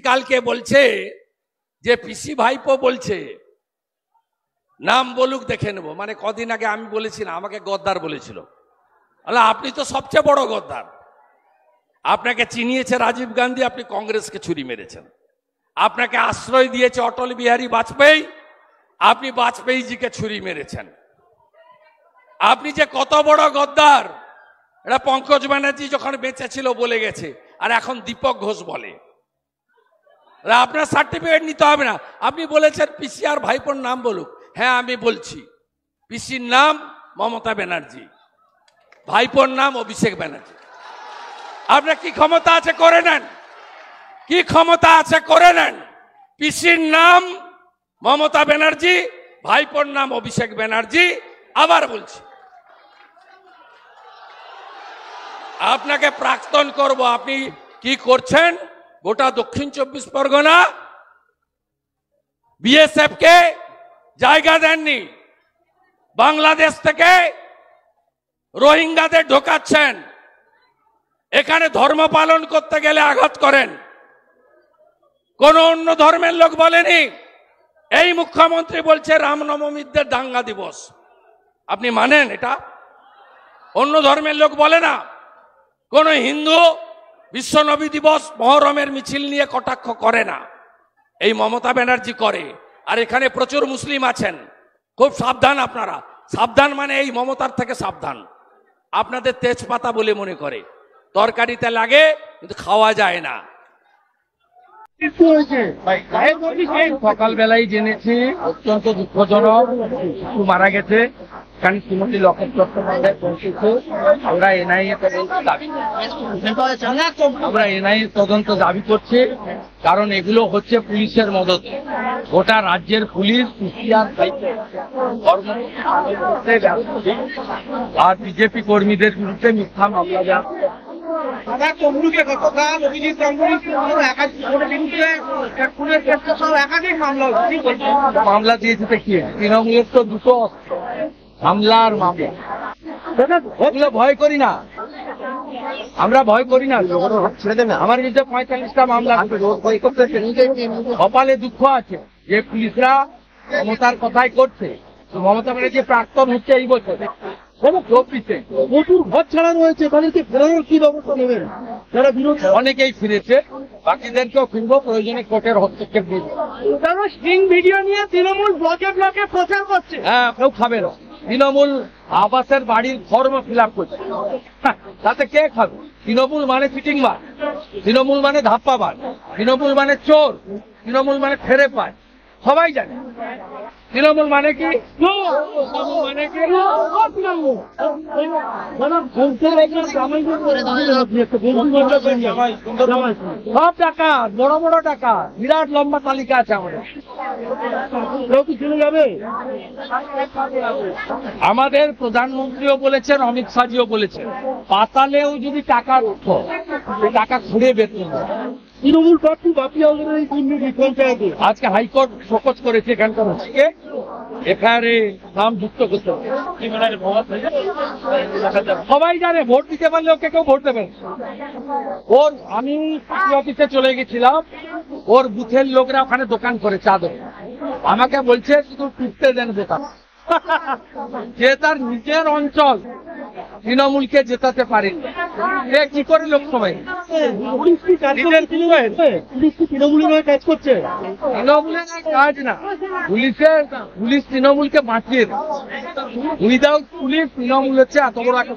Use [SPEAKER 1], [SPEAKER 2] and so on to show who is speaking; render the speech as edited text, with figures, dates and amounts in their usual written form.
[SPEAKER 1] কালকে বলছে যে পিসি ভাইপো বলছে নাম বলুক দেখে নেব। মানে কদিন আগে আমি বলেছি না, আমাকে গদ্দার বলেছিল। আপনি তো সবচেয়ে বড় গদ্দার। আপনাকে চিনিয়েছে রাজীব গান্ধী, আপনি কংগ্রেসকে ছুরি মেরেছেন। আপনাকে আশ্রয় দিয়েছে অটল বিহারী বাজপেয়ী, আপনি বাজপেয়ীজিকে ছুরি মেরেছেন। আপনি যে কত বড় গদ্দার এটা পঙ্কজ ব্যানার্জি যখন বেঁচে ছিল বলে গেছে, আর এখন দীপক ঘোষ বলে। আপনার সার্টিফিকেট নিতে হবে না। আপনি বলেছেন পিসি আর ভাইপোর নাম বলুক। হ্যাঁ, আমি বলছি পিসির নাম মমতা ব্যানার্জি, ভাইপোর নাম অভিষেক ব্যানার্জি। আপনার কি ক্ষমতা আছে করে নেন, কি ক্ষমতা আছে করে নেন। পিসির নাম মমতা ব্যানার্জি, ভাইপোর নাম অভিষেক ব্যানার্জি। আবার বলছি, আপনাকে প্রাক্তন করব। আপনি কি করছেন? গোটা দক্ষিণ 24 পরগনা বিএসএফ কে জায়গা দেননি, বাংলাদেশ থেকে রোহিঙ্গাদের ঢোকাচ্ছেন, এখানে ধর্ম পালন করতে গেলে আঘাত করেন। কোন অন্য ধর্মের লোক বলেনি। এই মুখ্যমন্ত্রী বলছে রামনবমীদের দাঙ্গা দিবস। আপনি মানেন এটা? অন্য ধর্মের লোক বলে না। কোন হিন্দু বিশ্ব নবী দিবস মহরমের মিছিল নিয়ে কটাক্ষ করে না, এই মমতা ব্যানার্জি করে। আর এখানে প্রচুর মুসলিম আছেন, খুব সাবধান আপনারা। সাবধান মানে এই মমতার থেকে সাবধান। আপনাদের তেজপাতা বলে মনে করে, তরকারিতে লাগে কিন্তু খাওয়া যায় না।
[SPEAKER 2] সকালবেলায় জেনেছি অত্যন্ত দুঃখজনক, মারা গেছে। শ্রীমতী লকেট চট্টোপাধ্যায় পৌঁছেছে। আমরা এনআইএ তদন্ত দাবি করছি, কারণ এগুলো হচ্ছে পুলিশের মদতে। গোটা রাজ্যের পুলিশ আর বিজেপি কর্মীদের বিরুদ্ধে মিথ্যা মামলা দেওয়া। মামলা দিয়েছে কি? তৃণমূলের তো দুটো হামলার মামলা। ওগুলো ভয় করি না, আমরা ভয় করি না। আমার বিরুদ্ধে 45টা মামলা। কপালে দুঃখ আছে যে পুলিশরা মমতার কথাই করছে। মমতা ব্যানার্জি প্রাক্তন হচ্ছে এই বছর প্রচুর ঘর ছাড়া রয়েছে, তাদেরকে ফেরানোর কি ব্যবস্থা নেবেন? যারা বিরোধী অনেকেই ফিরেছে, বাকিদেরকেও ফিরবো, প্রয়োজনে কোর্টের হস্তক্ষেপ দিব।
[SPEAKER 3] স্ট্রিং ভিডিও নিয়ে তৃণমূল ব্লকে ব্লকে প্রচার করছে।
[SPEAKER 2] হ্যাঁ, কেউ খাবে না। তৃণমূল আবাসের বাড়ির ফর্ম ফিল আপ করছে, তাতে কে খাবে? তৃণমূল মানে চিটিংবাজ, তৃণমূল মানে ধাপ্পাবাজ, তৃণমূল মানে চোর, তৃণমূল মানে ফেরে পায়। সবাই জানে তৃণমূল মানে কি। সব টাকা, বড় বড় টাকা, বিরাট লম্বা তালিকা আছে আমাদের। আমাদের প্রধানমন্ত্রীও বলেছেন, অমিত শাহজিও বলেছেন, পাতালেও যদি টাকা উঠো, টাকা ঘুরে বের করবে।
[SPEAKER 3] তৃণমূল প্রার্থী বাপি হালদারের এই দুর্নীতি পঞ্চায়েতে
[SPEAKER 2] আজকে হাইকোর্ট শোকজ করেছে এখানকার হচ্ছে এখানে নাম যুক্ত করতে হবে। সবাই জানে ভোট দিতে পারলে ওকে কেউ ভোট দেবেন। ওর আমি অফিসে চলে গেছিলাম, ওর বুথের লোকরা ওখানে দোকান করে চা দেবে। আমাকে বলছে শুধু টুকতে দেন দোকান। যে তার নিজের অঞ্চল তৃণমূলকে জেতাতে পারেনি, সে কি করে লোকসভায়?
[SPEAKER 3] তৃণমূলের কাজ করছে।
[SPEAKER 2] তৃণমূলের কাজ না, পুলিশ তৃণমূলকে বাঁচিয়ে। উইদাউট পুলিশ তৃণমূল হচ্ছে এত বড় একটা